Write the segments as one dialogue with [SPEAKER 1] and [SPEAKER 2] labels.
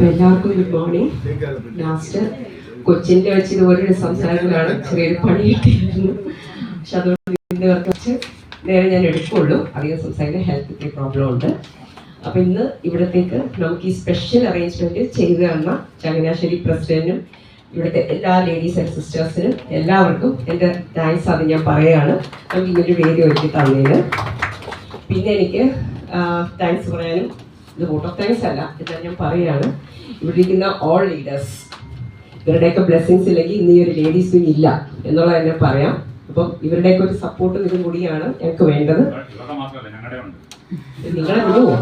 [SPEAKER 1] എല്ലാവർക്കും good morning. Last കൊച്ചിൻ്റെ വെച്ച് ഇതുപോലൊരു സംസാരത്തിലാണ് ചെറിയൊരു പണി കിട്ടിയിരുന്നു. പക്ഷെ അതുകൊണ്ട് കുറച്ച് നേരെ ഞാൻ എടുക്കുള്ളൂ. അധികം സംസാരിക്കാൻ ഹെൽത്ത് പ്രോബ്ലം ഉണ്ട്. അപ്പം ഇന്ന് ഇവിടത്തേക്ക് നമുക്ക് ഈ സ്പെഷ്യൽ അറേഞ്ച്മെൻറ്റ് ചെയ്തു തന്ന ചങ്ങനാശ്ശേരി പ്രസിഡന്റിനും ഇവിടുത്തെ എല്ലാ ലേഡീസ് ആൻഡ് സിസ്റ്റേഴ്സിനും എല്ലാവർക്കും എൻ്റെ താങ്ക്സ് അത് ഞാൻ പറയുകയാണ്. നമുക്ക് ഇങ്ങനൊരു വേദി ഒരുക്കി തന്നതിന്. പിന്നെ എനിക്ക് താങ്ക്സ് പറയാനും ഇത് വോട്ട് ഓഫ് താങ്ക്സ് അല്ല, ഇതെല്ലാം ഞാൻ പറയുകയാണ്. ഇവിടെ ഇരിക്കുന്ന ഓൾ ലീഡേഴ്സ്, ഇവരുടെയൊക്കെ ബ്ലെസ്സിങ്സ് ഇല്ലെങ്കിൽ ഇന്ന് ഈ ഒരു ലേഡീസ് വിങ് ഇല്ല എന്നുള്ളത് തന്നെ പറയാം. അപ്പം ഇവരുടെയൊക്കെ ഒരു സപ്പോർട്ടും ഇതും കൂടിയാണ് ഞങ്ങൾക്ക് വേണ്ടത്. നിങ്ങളെ വിടുവോ?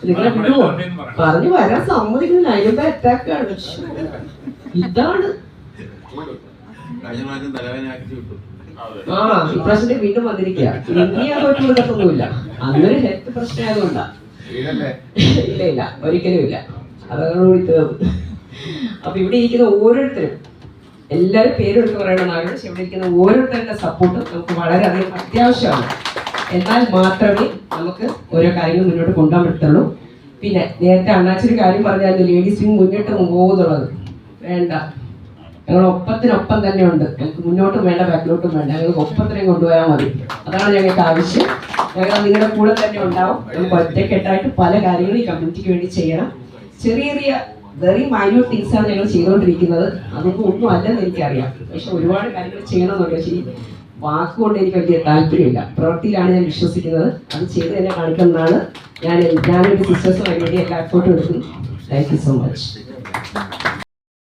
[SPEAKER 1] നിങ്ങളെ വിടുവോ? പറഞ്ഞു വരാൻ സമ്മതിക്കുന്നില്ല. അതിന്റെ അറ്റാക്കാണ്. ഇതാണ് ഇപ്രാവശ്യത്തെ വീണ്ടും വന്നിരിക്കുക. ഇനി ആ തോറ്റു കൊടുക്കത്തൊന്നുമില്ല. അന്നൊരു ഹെൽത്ത് പ്രശ്നമായതുകൊണ്ടാ. ഇല്ല, ഒരിക്കലും ഇല്ല. അതോടുകൂടി തീർന്നു. അപ്പൊ ഇവിടെ ഇരിക്കുന്ന ഓരോരുത്തരും, എല്ലാവരും പേരെടുത്ത് പറയണമെന്നാണ്. പക്ഷെ ഇവിടെ ഇരിക്കുന്ന ഓരോരുത്തരുടെ സപ്പോർട്ട് നമുക്ക് വളരെയധികം അത്യാവശ്യമാണ്. എന്നാൽ മാത്രമേ നമുക്ക് ഓരോ കാര്യങ്ങൾ മുന്നോട്ട് കൊണ്ടുപോകാൻ പറ്റുള്ളൂ. പിന്നെ നേരത്തെ അണ്ണാച്ചൊരു കാര്യം പറഞ്ഞാൽ ലേഡീസ് വിങ് മുന്നോട്ട് പോകുന്നുള്ളത് വേണ്ട. ഞങ്ങൾ ഒപ്പത്തിനൊപ്പം തന്നെ ഉണ്ട്. ഞങ്ങൾക്ക് മുന്നോട്ടും വേണ്ട, ബാക്കിലോട്ടും വേണ്ട. ഞങ്ങൾക്ക് ഒപ്പത്തിനെ കൊണ്ടുപോയാൽ മതി. അതാണ് ഞങ്ങൾക്ക് ആവശ്യം. ഞങ്ങൾ നിങ്ങളുടെ കൂടെ തന്നെ ഉണ്ടാവും. നമുക്ക് ഒറ്റക്കെട്ടായിട്ട് പല കാര്യങ്ങളും ഈ കമ്മ്യൂണിറ്റിക്ക് വേണ്ടി ചെയ്യണം. ചെറിയ ചെറിയ വെറി മൈന്യൂട്ട് തിങ്സാണ് ഞങ്ങൾ ചെയ്തുകൊണ്ടിരിക്കുന്നത്. അതൊന്നും ഒന്നും അല്ലെന്ന് എനിക്കറിയാം. പക്ഷെ ഒരുപാട് കാര്യങ്ങൾ ചെയ്യണമെന്നുണ്ട്. പക്ഷേ ഈ വാക്കുകൊണ്ട് എനിക്ക് വലിയ താല്പര്യമില്ല. പ്രവൃത്തിയിലാണ് ഞാൻ വിശ്വസിക്കുന്നത്. അത് ചെയ്ത് തന്നെ കാണിക്കുന്നതാണ്. ഞാനൊരു സിസ്റ്റേഴ്സും അതിനുവേണ്ടി എല്ലാ എഫേർട്ടും എടുക്കുന്നു. Thank you so much.